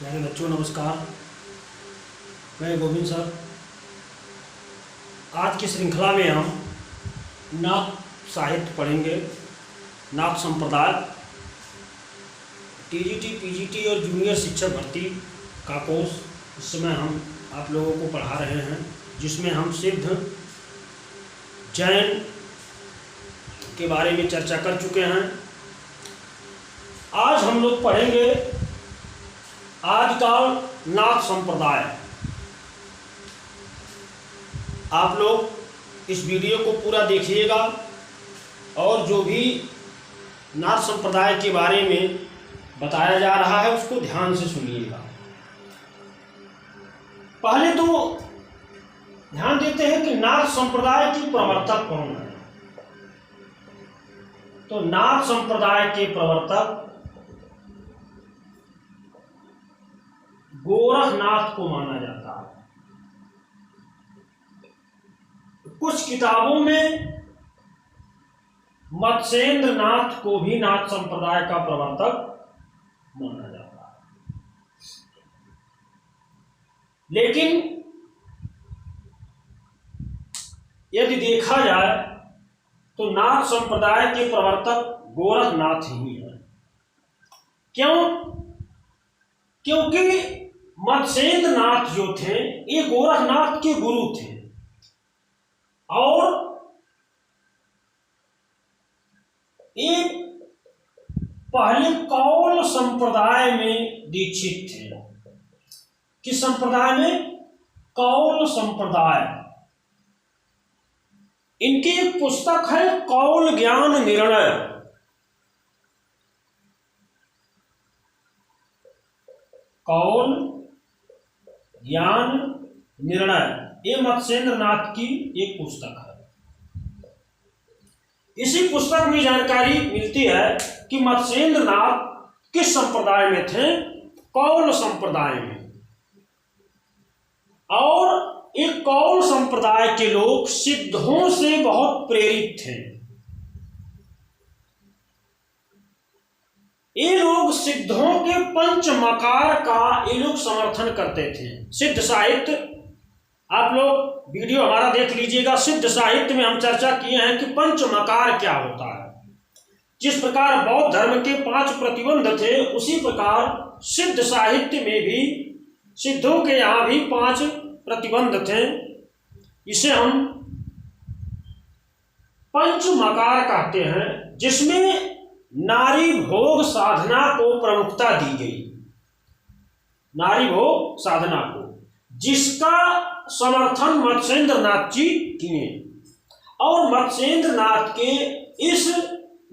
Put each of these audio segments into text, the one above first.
प्यारे बच्चों नमस्कार। मैं गोविंद सर। आज की श्रृंखला में हम नाथ साहित्य पढ़ेंगे। नाथ संप्रदाय टीजीटी, पीजीटी और जूनियर शिक्षक भर्ती का कोर्स इस समय हम आप लोगों को पढ़ा रहे हैं, जिसमें हम सिद्ध जैन के बारे में चर्चा कर चुके हैं। आज हम लोग पढ़ेंगे आदिकाल नाथ संप्रदाय। आप लोग इस वीडियो को पूरा देखिएगा और जो भी नाथ संप्रदाय के बारे में बताया जा रहा है उसको ध्यान से सुनिएगा। पहले तो ध्यान देते हैं कि नाथ संप्रदाय की प्रवर्तक कौन है। तो नाथ संप्रदाय के प्रवर्तक गोरखनाथ को माना जाता है। कुछ किताबों में मत्स्येंद्र नाथ को भी नाथ संप्रदाय का प्रवर्तक माना जाता है, लेकिन यदि देखा जाए तो नाथ संप्रदाय के प्रवर्तक गोरखनाथ ही हैं। क्यों? क्योंकि मत्स्येंद्र नाथ जो थे ये गोरखनाथ के गुरु थे और ये पहले कौल संप्रदाय में दीक्षित थे। किस संप्रदाय में? कौल संप्रदाय। इनकी एक पुस्तक है कौल ज्ञान निर्णय। कौल ज्ञान निर्णय ये मत्स्येंद्र नाथ की एक पुस्तक है। इसी पुस्तक में जानकारी मिलती है कि मत्स्येंद्र नाथ किस संप्रदाय में थे? कौल संप्रदाय में। और एक कौल संप्रदाय के लोग सिद्धों से बहुत प्रेरित थे। ये लोग सिद्धों के पंचमकार का ये लोग समर्थन करते थे। सिद्ध साहित्य आप लोग वीडियो हमारा देख लीजिएगा। सिद्ध साहित्य में हम चर्चा किए हैं कि पंचमकार क्या होता है। जिस प्रकार बौद्ध धर्म के 5 प्रतिबंध थे, उसी प्रकार सिद्ध साहित्य में भी सिद्धों के यहाँ भी 5 प्रतिबंध थे। इसे हम पंचमकार कहते हैं, जिसमें नारी भोग साधना को प्रमुखता दी गई। नारी भोग साधना को, जिसका समर्थन मत्स्येंद्र नाथ जी किए और मत्स्येंद्र नाथ के इस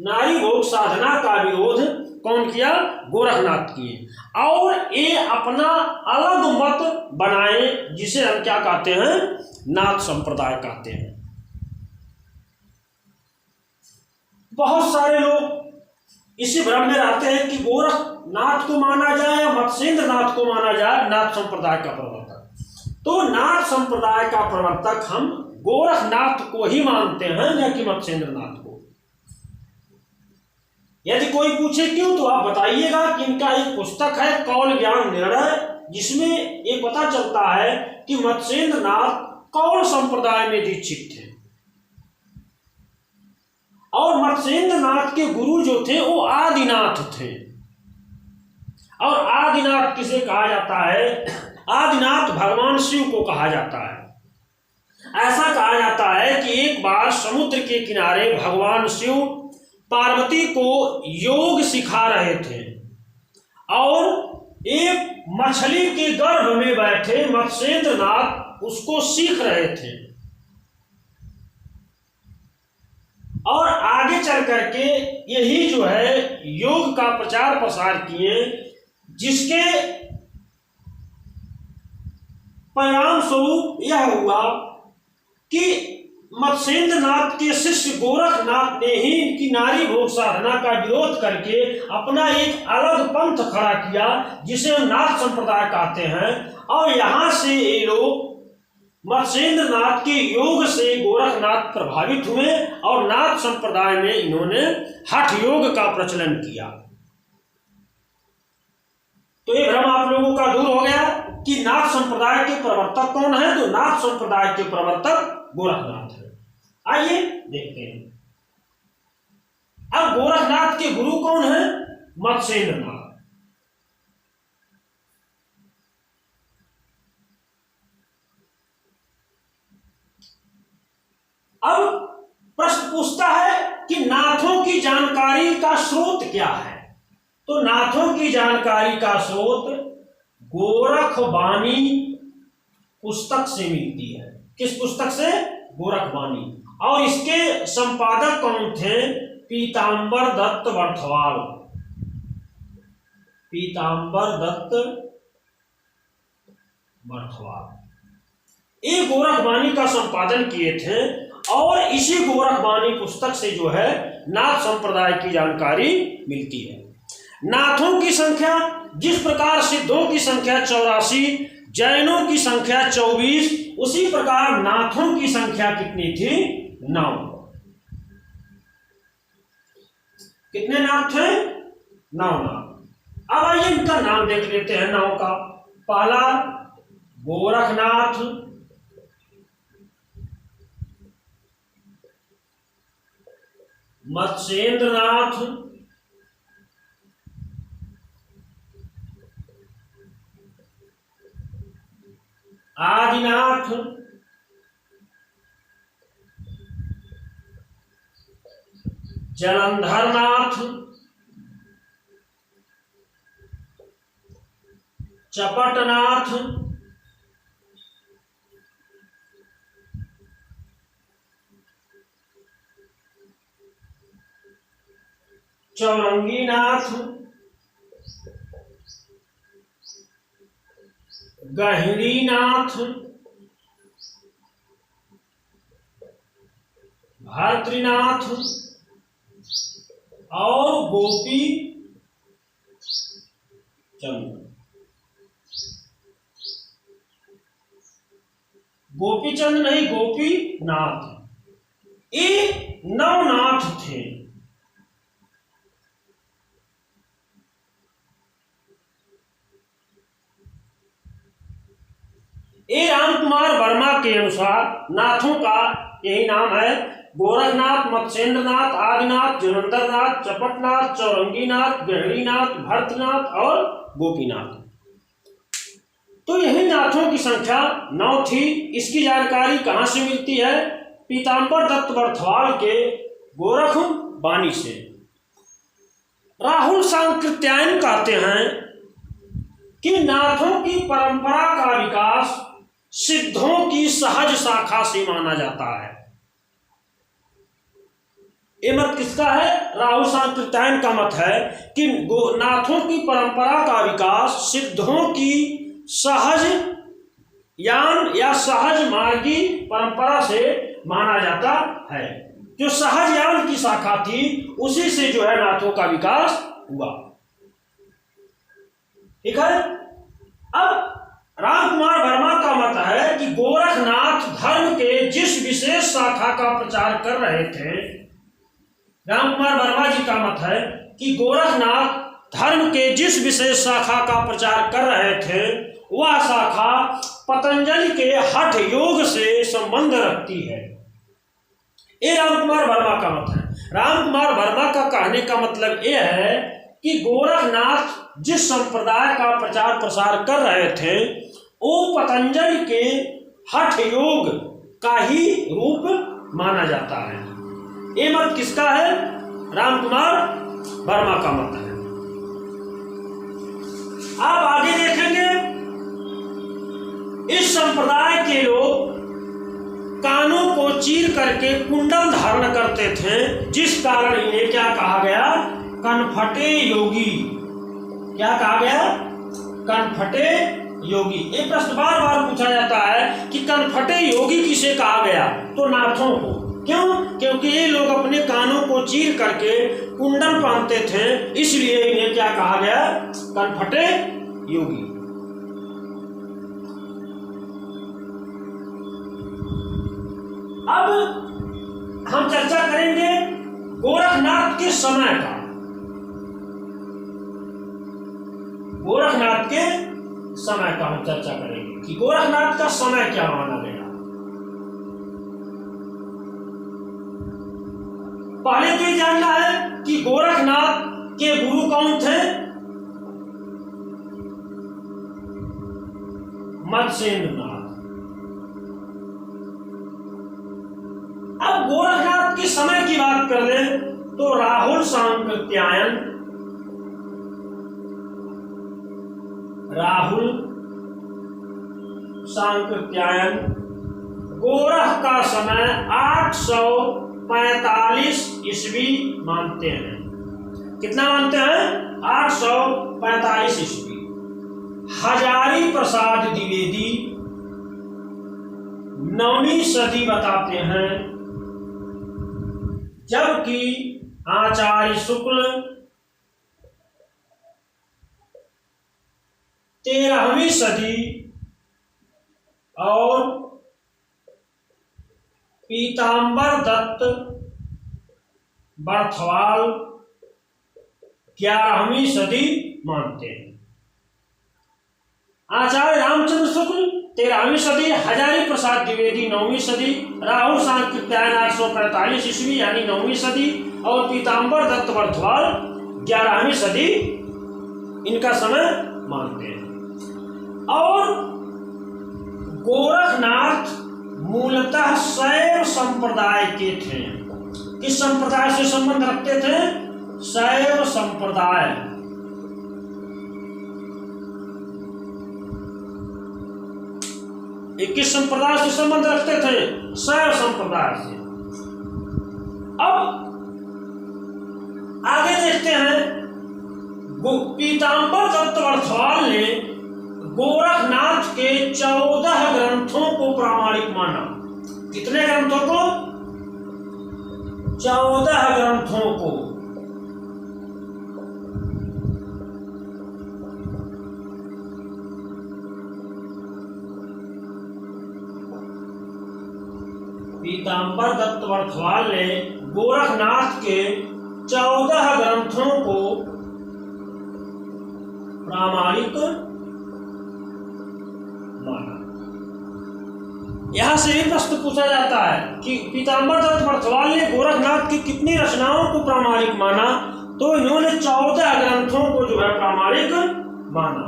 नारी भोग साधना का विरोध कौन किया? गोरखनाथ किए। और ये अपना अलग मत बनाए, जिसे हम क्या कहते हैं? नाथ संप्रदाय कहते हैं। बहुत सारे लोग इसी भ्रम में रहते हैं कि गोरखनाथ को माना जाए या मत्स्येंद्र नाथ को माना जाए नाथ संप्रदाय का प्रवर्तक। तो नाथ संप्रदाय का प्रवर्तक हम गोरखनाथ को ही मानते हैं, न कि मत्स्येंद्र नाथ को। यदि कोई पूछे क्यों, तो आप बताइएगा कि इनका एक पुस्तक है कौल ज्ञान निर्णय, जिसमें ये पता चलता है कि मत्स्येंद्र नाथ कौल संप्रदाय में दीक्षित थे और मत्स्येंद्र नाथ के गुरु जो थे वो आदिनाथ थे। और आदिनाथ किसे कहा जाता है? आदिनाथ भगवान शिव को कहा जाता है। ऐसा कहा जाता है कि एक बार समुद्र के किनारे भगवान शिव पार्वती को योग सिखा रहे थे और एक मछली के गर्भ में बैठे मत्स्येंद्र नाथ उसको सीख रहे थे। और आगे चल करके यही जो है योग का प्रचार प्रसार किए, जिसके परिणाम स्वरूप यह हुआ कि मत्स्येंद्र नाथ के शिष्य गोरखनाथ ने ही इनकी नारी भोग साधना का विरोध करके अपना एक अलग पंथ खड़ा किया, जिसे हम नाथ संप्रदाय कहते हैं। और यहाँ से ये लोग मत्स्येंद्र नाथ के योग से गोरखनाथ प्रभावित हुए और नाथ संप्रदाय में इन्होंने हठ योग का प्रचलन किया। तो ये भ्रम आप लोगों का दूर हो गया कि नाथ संप्रदाय के प्रवर्तक कौन है। तो नाथ संप्रदाय के प्रवर्तक गोरखनाथ है। आइए देखते हैं। अब गोरखनाथ के गुरु कौन है? मत्स्येंद्रनाथ। अब प्रश्न पूछता है कि नाथों की जानकारी का स्रोत क्या है। तो नाथों की जानकारी का स्रोत गोरखवाणी पुस्तक से मिलती है। किस पुस्तक से? गोरखवाणी। और इसके संपादक कौन थे? पीतांबर दत्त बर्थवाल। पीतांबर दत्त बर्थवाल ये गोरखवाणी का संपादन किए थे। और इसी गोरखवाणी पुस्तक से जो है नाथ संप्रदाय की जानकारी मिलती है। नाथों की संख्या जिस प्रकार सिद्धों की संख्या 84, जैनों की संख्या 24, उसी प्रकार नाथों की संख्या कितनी थी? 9। कितने नाथ थे? 9 नाथ। अब आइए इनका नाम देख लेते हैं 9 का। पहला गोरखनाथ, मत्स्येंद्रनाथ, आदिनाथ, जलंधरनाथ, चपटनाथ, चौरंगीनाथ, गहिरीनाथ, भर्तृनाथ और गोपी चंद। गोपीचंद नहीं, गोपीनाथ। ये 9 नाथ थे। ये रामकुमार वर्मा के अनुसार नाथों का यही नाम है। गोरखनाथ, मत्स्येंद्रनाथ, आदिनाथ, जलंधरनाथ, चपटनाथ, चौरंगीनाथ, गहरीनाथ, भरतनाथ और गोपीनाथ। तो यही नाथों की संख्या 9 थी। इसकी जानकारी कहां से मिलती है? पीतांबर दत्त बर्थवाल के गोरखवाणी से। राहुल सांकृत्यायन कहते हैं कि नाथों की परंपरा का विकास सिद्धों की सहज शाखा से माना जाता है। ये मत किसका है? राहुल सांकृत्यायन का मत है कि नाथों की परंपरा का विकास सिद्धों की सहज यान या सहज मार्गी परंपरा से माना जाता है। जो सहज यान की शाखा थी उसी से जो है नाथों का विकास हुआ। ठीक है। अब रामकुमार वर्मा का मत है कि गोरखनाथ धर्म के जिस विशेष शाखा का प्रचार कर रहे थे, रामकुमार वर्मा जी का मत है कि गोरखनाथ धर्म के जिस विशेष शाखा का प्रचार कर रहे थे वह शाखा पतंजलि के हठ योग से संबंध रखती है। ये रामकुमार वर्मा का मत है। रामकुमार वर्मा का कहने का मतलब यह है कि गोरखनाथ जिस संप्रदाय का प्रचार प्रसार कर रहे थे वो पतंजलि के हठ योग का ही रूप माना जाता है। ये मत किसका है? रामकुमार वर्मा का मत है। आप आगे देखेंगे इस संप्रदाय के लोग कानों को चीर करके कुंडल धारण करते थे, जिस कारण इन्हें क्या कहा गया? कनफटे योगी। क्या कहा गया? कनफटे योगी। ये प्रश्न बार बार पूछा जाता है कि कनफटे योगी किसे कहा गया? तो नाथों को। क्यों? क्योंकि ये लोग अपने कानों को चीर करके कुंडल पहनते थे, इसलिए इन्हें क्या कहा गया? कनफटे योगी। अब हम चर्चा करेंगे गोरखनाथ के समय का। गोरखनाथ के समय का हम चर्चा करेंगे कि गोरखनाथ का समय क्या माना गया। पहले तो ये जानना है कि गोरखनाथ के गुरु कौन थे। मत्स्येंद्रनाथ। अब गोरखनाथ के समय की बात कर ले तो राहुल सांकृत्यायन, गोरख का समय 845 ईस्वी मानते हैं। कितना मानते हैं? 845 ईस्वी। हजारी प्रसाद द्विवेदी 9वीं सदी बताते हैं, जबकि आचार्य शुक्ल 13वीं सदी और पीताम्बर दत्त बर्थवाल 11वीं सदी मानते हैं। आचार्य रामचंद्र शुक्ल 13वीं सदी, हजारी प्रसाद द्विवेदी 9वीं सदी, राहुल सांकृत्यायन 845 ईस्वी यानी 9वीं सदी और पीताम्बर दत्त बर्थवाल 11वीं सदी इनका समय मानते हैं। और गोरखनाथ मूलतः शैव संप्रदाय के थे। किस संप्रदाय से संबंध रखते थे? शैव संप्रदाय। किस संप्रदाय से संबंध रखते थे? शैव संप्रदाय से। अब आगे देखते हैं, पीताम्बर दत्त बर्थवाल ने गोरखनाथ के 14 ग्रंथों को प्रामाणिक माना। कितने ग्रंथों को? 14 ग्रंथों को। पीताम्बर दत्त बर्थवाल ने गोरखनाथ के 14 ग्रंथों को प्रामाणिक माना। यहां से भी प्रश्न पूछा जाता है कि पीताम्बर दत्त बर्थवाल ने गोरखनाथ की कितनी रचनाओं को प्रामाणिक माना, तो इन्होंने 14 ग्रंथों को जो है प्रामाणिक माना।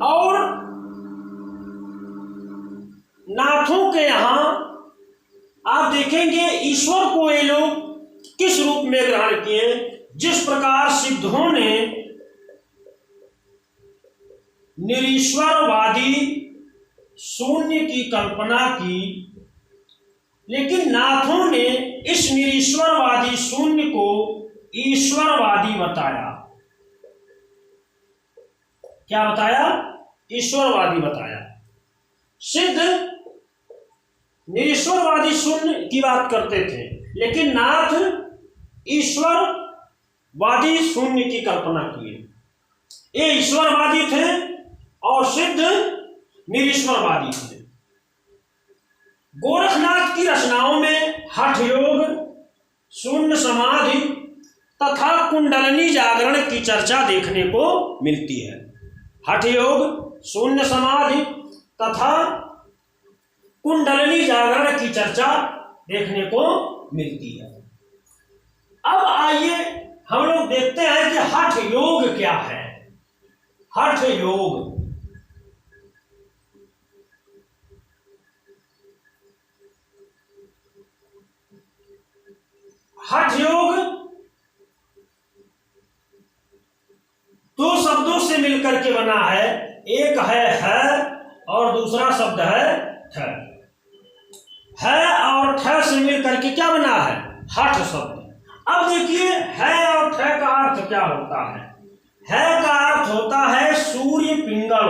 और नाथों के यहां आप देखेंगे ईश्वर को ये लोग किस रूप में ग्रहण किए। जिस प्रकार सिद्धों ने निरीश्वरवादी शून्य की कल्पना की, लेकिन नाथों ने इस निरीश्वरवादी शून्य को ईश्वरवादी बताया। क्या बताया? ईश्वरवादी बताया। सिद्ध निरीश्वरवादी शून्य की बात करते थे, लेकिन नाथ ईश्वरवादी शून्य की कल्पना किए। ये ईश्वरवादी थे और सिद्ध निरीश्वरवादी थे। गोरखनाथ की रचनाओं में हठ योग, शून्य समाधि तथा कुंडलनी जागरण की चर्चा देखने को मिलती है। हठ योग, शून्य समाधि तथा कुंडलनी जागरण की चर्चा देखने को मिलती है। अब आइए हम लोग देखते हैं कि हठ योग क्या है। हठ योग हठ योग दो शब्दों से मिलकर के बना है। एक है और दूसरा शब्द है ठ। है और ठ से मिलकर के क्या बना है? हठ शब्द। अब देखिए है और ठ का अर्थ क्या होता है। है का अर्थ होता है सूर्य पिंगल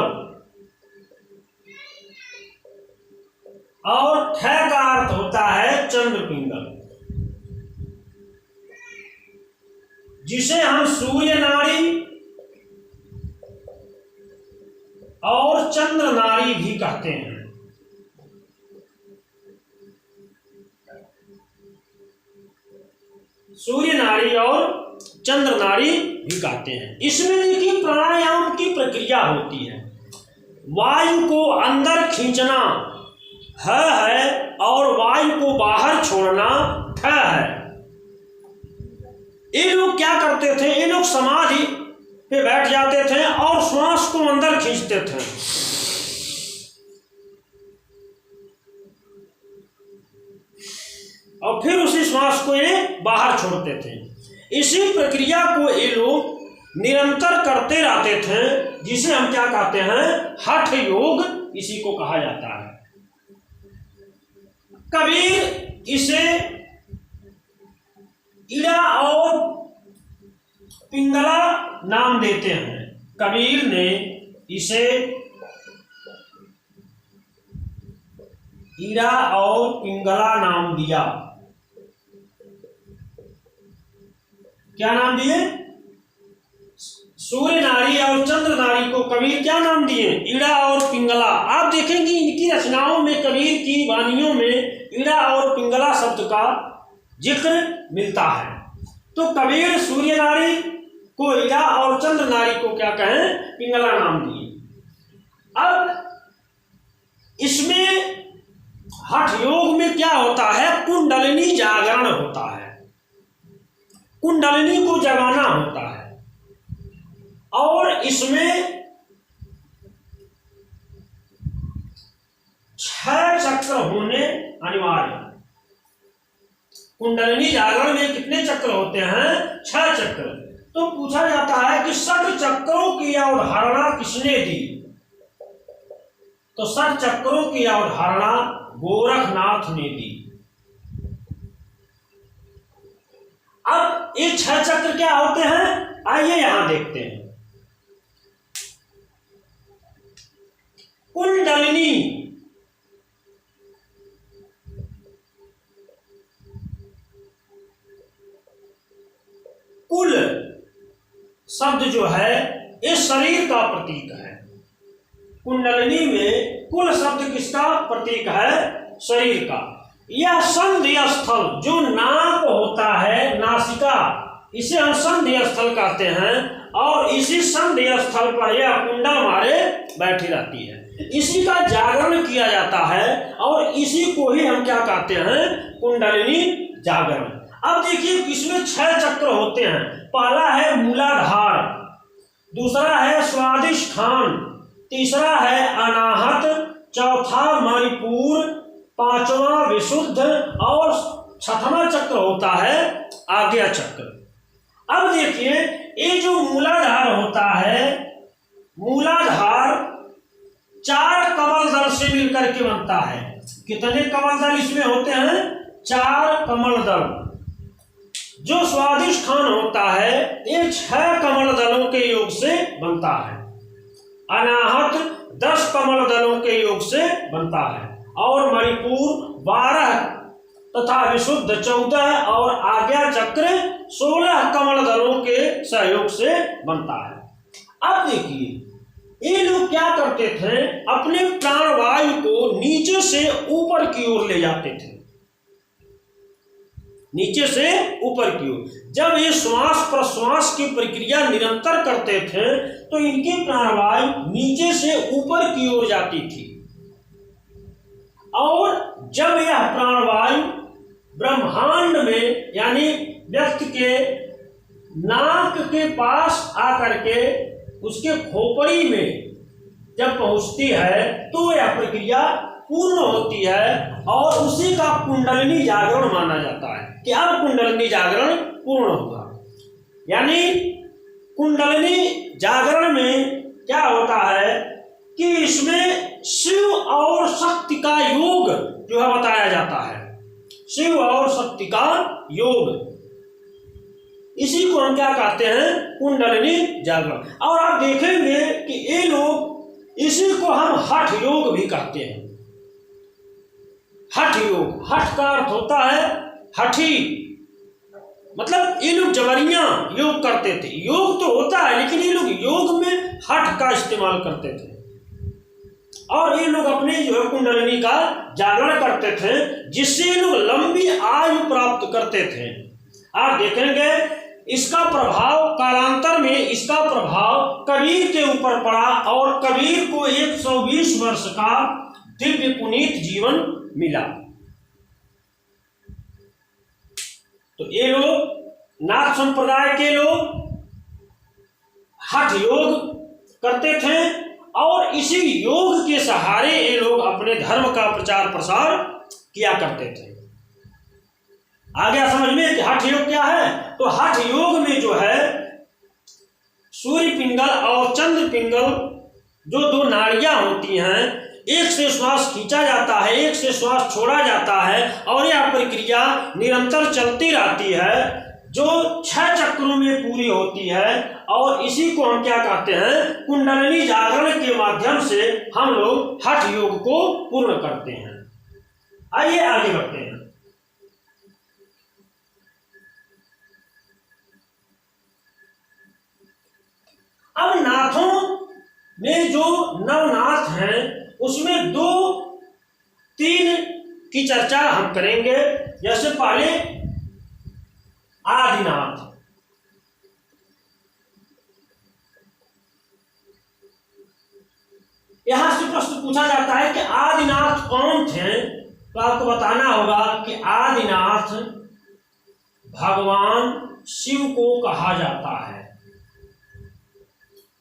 और ठ का अर्थ होता है चंद्र पिंगल, जिसे हम सूर्य नाड़ी और चंद्र नाड़ी भी कहते हैं। सूर्य नाड़ी और चंद्र नाड़ी भी कहते हैं। इसमें देखिए प्राणायाम की प्रक्रिया होती है। वायु को अंदर खींचना है और वायु को बाहर छोड़ना है। ये लोग क्या करते थे, ये लोग समाधि पे बैठ जाते थे और श्वास को अंदर खींचते थे और फिर उसी श्वास को ये बाहर छोड़ते थे। इसी प्रक्रिया को ये लोग निरंतर करते रहते थे, जिसे हम क्या कहते हैं, हठ योग, इसी को कहा जाता है। कबीर इसे इड़ा और पिंगला नाम देते हैं। कबीर ने इसे इड़ा और पिंगला नाम दिया। क्या नाम दिए? सूर्य नाड़ी और चंद्र नाड़ी को कबीर क्या नाम दिए? इड़ा और पिंगला। आप देखेंगे इनकी रचनाओं में, कबीर की वाणियों में इड़ा और पिंगला शब्द का जिक्र मिलता है। तो कबीर सूर्य नाड़ी को इड़ा और चंद्र नाड़ी को क्या कहें, पिंगला नाम दिए। अब इसमें हठ योग में क्या होता है, कुंडलिनी जागरण होता है, कुंडलिनी को जगाना होता है और इसमें 6 चक्र होने अनिवार्य। कुंडलिनी जागरण में कितने चक्र होते हैं? 6 चक्र। तो पूछा जाता है कि 6 चक्रों की अवधारणा किसने दी? तो 6 चक्रों की अवधारणा गोरखनाथ ने दी। अब ये 6 चक्र क्या होते हैं, आइए यहां देखते हैं। कुंडलिनी कुल शब्द जो है ये शरीर का प्रतीक है। कुंडलिनी में कुल शब्द किसका प्रतीक है? शरीर का। यह संधि स्थल जो नाक होता है, नासिका, इसे हम संधि स्थल कहते हैं और इसी संधि स्थल पर यह कुंडल हमारे बैठी रहती है। इसी का जागरण किया जाता है और इसी को ही हम क्या कहते हैं, कुंडलिनी जागरण। अब देखिए इसमें 6 चक्र होते हैं। पहला है मूलाधार, दूसरा है स्वादिष्ठान, तीसरा है अनाहत, चौथा मणिपुर, 5वां विशुद्ध और 6वां चक्र होता है आज्ञा चक्र। अब देखिए ये जो मूलाधार होता है, मूलाधार 4 कमल दल से मिलकर के बनता है। कितने कमल दल इसमें होते हैं? 4 कमल दल। जो स्वादिष्ठान होता है ये 6 कमल दलों के योग से बनता है। अनाहत 10 कमल दलों के योग से बनता है और मणिपुर 12 तथा विशुद्ध 14 और आज्ञा चक्र 16 कमल दलों के सहयोग से बनता है। अब देखिए ये लोग क्या करते थे, अपने प्राणवायु को नीचे से ऊपर की ओर ले जाते थे, नीचे से ऊपर की ओर। जब ये श्वास प्रश्वास की प्रक्रिया निरंतर करते थे तो इनकी प्राणवायु नीचे से ऊपर की ओर जाती थी और जब यह प्राणवायु ब्रह्मांड में यानी व्यक्ति के नाक के पास आकर के उसके खोपड़ी में जब पहुंचती है तो यह प्रक्रिया पूर्ण होती है और उसी का कुंडलिनी जागरण माना जाता है कि अब कुंडलिनी जागरण पूर्ण हुआ। यानी कुंडलिनी जागरण में क्या होता है कि इसमें शिव और शक्ति का योग जो है बताया जाता है, शिव और शक्ति का योग, इसी को हम क्या कहते हैं, कुंडलिनी जागरण। और आप देखेंगे कि ये लोग इसी को हम हठ योग भी कहते हैं। हठ योग, हठ का अर्थ होता है हठी, मतलब ये लोग जबरियां योग करते थे। योग तो होता है लेकिन ये लोग योग में हठ का इस्तेमाल करते थे और ये लोग अपने जो है कुंडलिनी का जागरण करते थे, जिससे ये लोग लंबी आयु प्राप्त करते थे। आप देखेंगे इसका प्रभाव कालांतर में इसका प्रभाव कबीर के ऊपर पड़ा और कबीर को 120 वर्ष का दिव्य पुनीत जीवन मिला। तो ये लोग नाथ संप्रदाय के लोग हठ योग करते थे और इसी योग के सहारे ये लोग अपने धर्म का प्रचार प्रसार किया करते थे। आ गया समझ में कि हठ योग क्या है? तो हठ योग में जो है सूर्य पिंगल और चंद्र पिंगल जो दो नाड़ियां होती हैं, एक से श्वास खींचा जाता है, एक से श्वास छोड़ा जाता है और यह प्रक्रिया निरंतर चलती रहती है जो 6 चक्रों में पूरी होती है। और इसी को हम क्या कहते हैं? कुंडलिनी जागरण के माध्यम से हम लोग हठ योग को पूर्ण करते हैं। आइए आगे बढ़ते हैं। अब नाथों में जो नवनाथ हैं उसमें 2-3 की चर्चा हम करेंगे। जैसे पहले आदिनाथ। यहां से प्रश्न पूछा जाता है कि आदिनाथ कौन थे? तो आपको बताना होगा कि आदिनाथ भगवान शिव को कहा जाता है।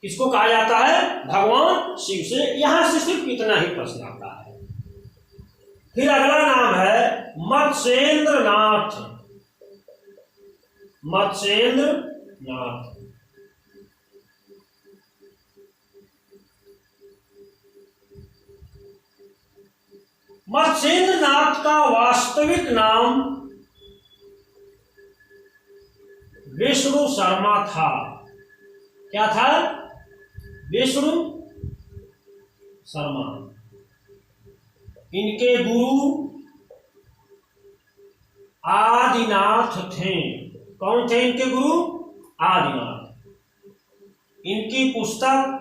किसको कहा जाता है? भगवान शिव से। यहां से सिर्फ इतना ही प्रश्न आता है। फिर अगला नाम है मत्स्येंद्र नाथ। मत्स्येंद्र नाथ। मत्स्येंद्र नाथ का वास्तविक नाम विष्णु शर्मा था। क्या था? विष्णु शर्मा। इनके गुरु आदिनाथ थे। कौन थे इनके गुरु? आदिनाथ। इनकी पुस्तक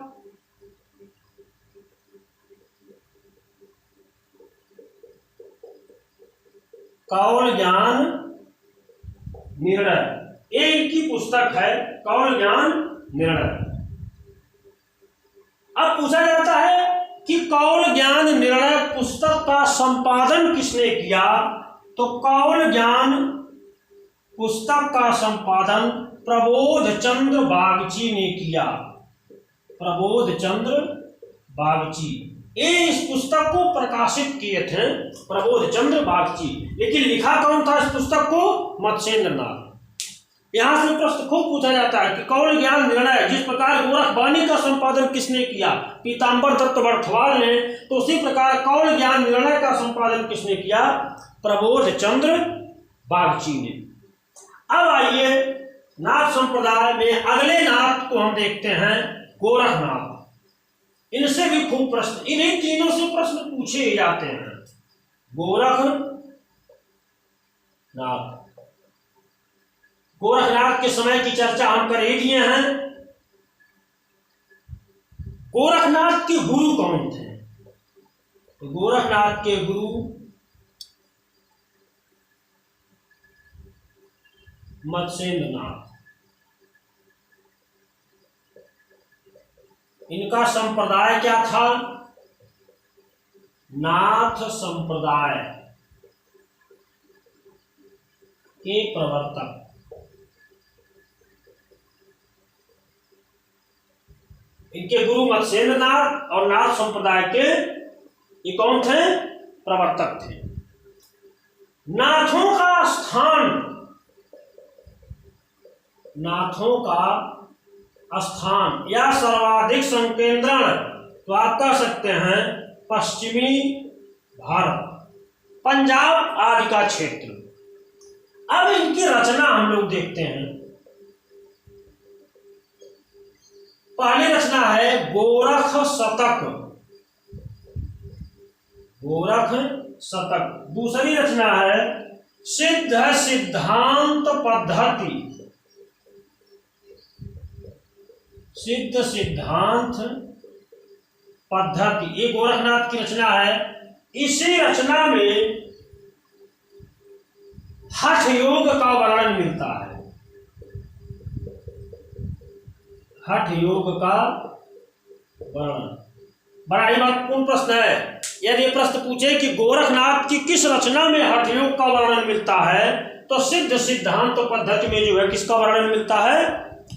कौल ज्ञान निर्णय, ये इनकी पुस्तक है कौल ज्ञान निर्णय। अब पूछा जाता है कि कौल ज्ञान निर्णय पुस्तक का संपादन किसने किया? तो कौल ज्ञान पुस्तक का संपादन प्रबोध चंद्र बागची ने किया। प्रबोध चंद्र बागची ये इस पुस्तक को प्रकाशित किए थे, प्रबोध चंद्र बागची। लेकिन लिखा कौन था इस पुस्तक को? मत्स्येंद्र नाथ। यहां से प्रश्न खूब पूछा जाता है कि कौल ज्ञान निर्णय जिस प्रकार गोरखवाणी का संपादन किसने किया? पीताम्बर दत्त बर्थवाल ने। तो उसी प्रकार कौल ज्ञान निर्णय का संपादन किसने किया? प्रबोध चंद्र बागची ने। अब आइए नाथ संप्रदाय में अगले नाथ को हम देखते हैं, गोरखनाथ। इनसे भी खूब प्रश्न, इन्हीं तीनों से प्रश्न पूछे ही जाते हैं। गोरखनाथ। गोरखनाथ के समय की चर्चा हम कर ही दिए हैं। गोरखनाथ के गुरु कौन थे? तो गोरखनाथ के गुरु मत्स्येंद्र नाथ। इनका संप्रदाय क्या था? नाथ संप्रदाय के प्रवर्तक। इनके गुरु मत्स्येंद्र नाथ और नाथ संप्रदाय के ये कौन थे? प्रवर्तक थे। नाथों का स्थान, नाथों का स्थान या सर्वाधिक संकेंद्रण तो आप कह सकते हैं पश्चिमी भारत, पंजाब आदि का क्षेत्र। अब इनकी रचना हम लोग देखते हैं। पहली रचना है गोरख शतक। गोरख शतक। दूसरी रचना है सिद्ध सिद्धांत पद्धति। सिद्ध सिद्धांत पद्धति ये गोरखनाथ की रचना है। इसी रचना में हठ योग का वर्णन मिलता है। हठ योग का वर्णन। बड़ा ही महत्वपूर्ण प्रश्न है। यदि प्रश्न पूछे कि गोरखनाथ की किस रचना में हठ योग का वर्णन मिलता है, तो सिद्ध सिद्धांत पद्धति में जो है किसका वर्णन मिलता है?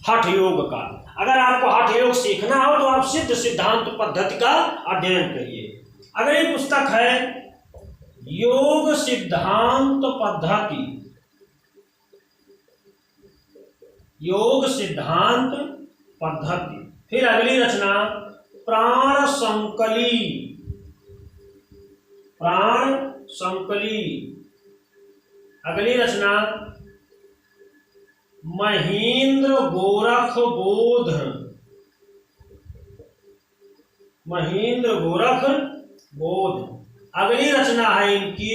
हठ योग का। अगर आपको हठ योग सीखना हो तो आप सिद्ध सिद्धांत पद्धति का अध्ययन करिए। अगर ये पुस्तक है योग सिद्धांत पद्धति, योग सिद्धांत पद्धति, फिर अगली रचना प्राण संकली, प्राण संकली, अगली रचना महेंद्र गोरख बोध, महेंद्र गोरख बोध, अगली रचना है इनकी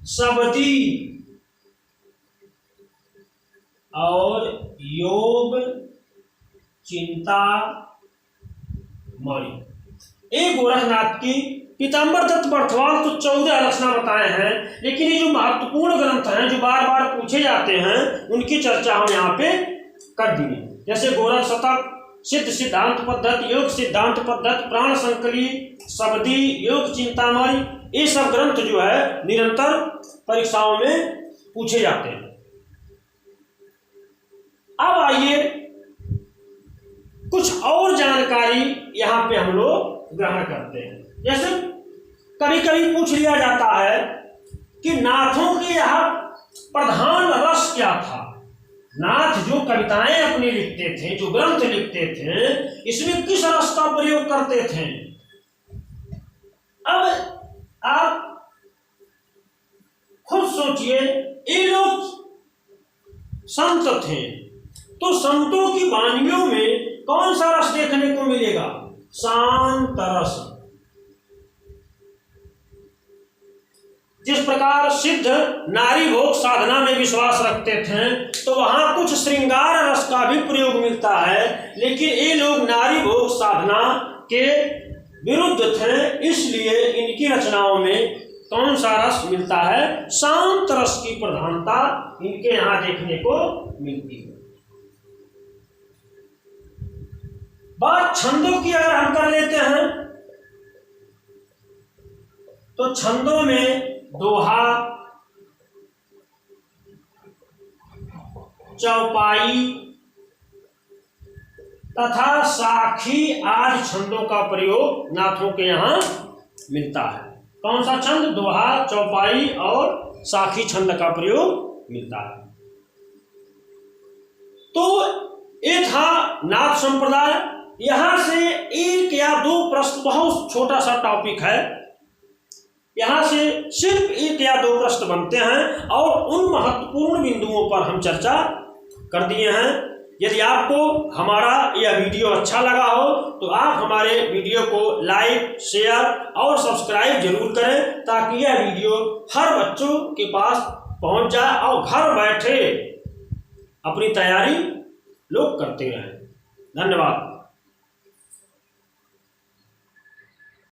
शबदी और योग चिंतामणि। एक गोरखनाथ की पीताम्बर दत्त बर्थवाल तो 14 रचना बताए हैं, लेकिन ये जो महत्वपूर्ण ग्रंथ हैं जो बार बार पूछे जाते हैं उनकी चर्चा हम यहाँ पे कर दिए। जैसे गोरख शतक, सिद्ध सिद्धांत पद्धति, योग सिद्धांत पद्धति, प्राण संकली, शबदी, योग चिंतामणि, ये सब ग्रंथ जो है निरंतर परीक्षाओं में पूछे जाते हैं। अब आइए कुछ और जानकारी यहाँ पे हम लोग ग्रहण करते हैं। जैसे कभी कभी पूछ लिया जाता है कि नाथों के यहाँ प्रधान रस क्या था? नाथ जो कविताएं अपनी लिखते थे, जो ग्रंथ लिखते थे, इसमें किस रस का प्रयोग करते थे? अब आप खुद सोचिए, ये लोग संत थे, तो संतों की वाणियों में कौन सा रस देखने को मिलेगा? शांत रस। जिस प्रकार सिद्ध नारी भोग साधना में विश्वास रखते थे, तो वहां कुछ श्रृंगार रस का भी प्रयोग मिलता है, लेकिन ये लोग नारी भोग साधना के विरुद्ध थे, इसलिए इनकी रचनाओं में कौन सा रस मिलता है? शांत रस की प्रधानता इनके यहाँ देखने को मिलती है। बात छंदों की अगर हम कर लेते हैं, तो छंदों में दोहा, चौपाई तथा साखी आदि छंदों का प्रयोग नाथों के यहाँ मिलता है। कौन सा छंद? दोहा, चौपाई और साखी छंद का प्रयोग मिलता है। तो ये था नाथ संप्रदाय। यहां से एक या दो प्रश्न, बहुत छोटा सा टॉपिक है, यहां से सिर्फ एक या दो प्रश्न बनते हैं और उन महत्वपूर्ण बिंदुओं पर हम चर्चा कर दिए हैं। यदि आपको हमारा यह वीडियो अच्छा लगा हो तो आप हमारे वीडियो को लाइक, शेयर और सब्सक्राइब जरूर करें, ताकि यह वीडियो हर बच्चों के पास पहुंच जाए और घर बैठे अपनी तैयारी लोग करते रहें। धन्यवाद।